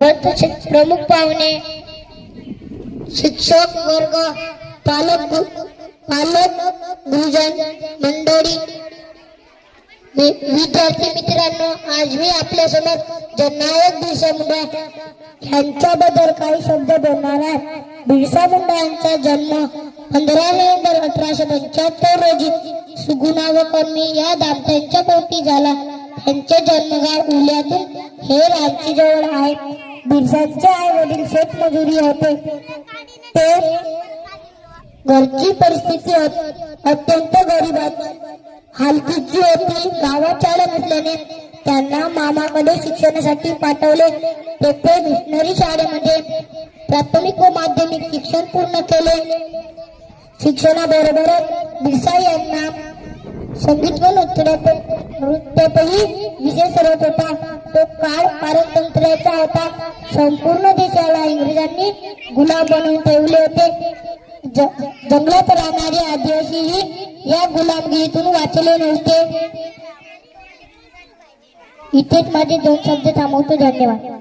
प्रमुख पाहुणे, शिक्षक वर्ग, पालक गुरुजन मंडळी, विद्यार्थी मित्रांनो, आज मी आपल्या समोर जननायक बिरसा मुंडा यांच्याबद्दल काही शब्द बोलणार आहे। बिरसा मुंडा यांचा जन्म 15 नोव्हेंबर 1875 रोजी सुगुणा व कर्मी या दाम्पत्याच्या पोटी झाला। त्यांचे जन्मगाव उल्यातून हे रांची जवळ आहे। बिरसांचे आई वडील शेतमजुरी होते। ते घरची परिस्थिती अत्यंत गरीब हालतीची होती। गावात शाळा नसल्याने त्यांना मामाकडे शिक्षणासाठी पाठवले। तेथे मिशनरी शाळेमध्ये प्राथमिक व माध्यमिक शिक्षण पूर्ण केले। शिक्षणाबरोबरच बिरसा यांना संगीत व नृत्यातही विशेष रस होता। तो काळ पारतंत्र्याचा होता। संपूर्ण देशाला इंग्रजांनी गुलाम बनवून ठेवले होते। जंगलात राहणारे आदिवासीही या गुलामगिरीतून वाचले नव्हते। इथेच माझे 2 शब्द थांबवतो। धन्यवाद।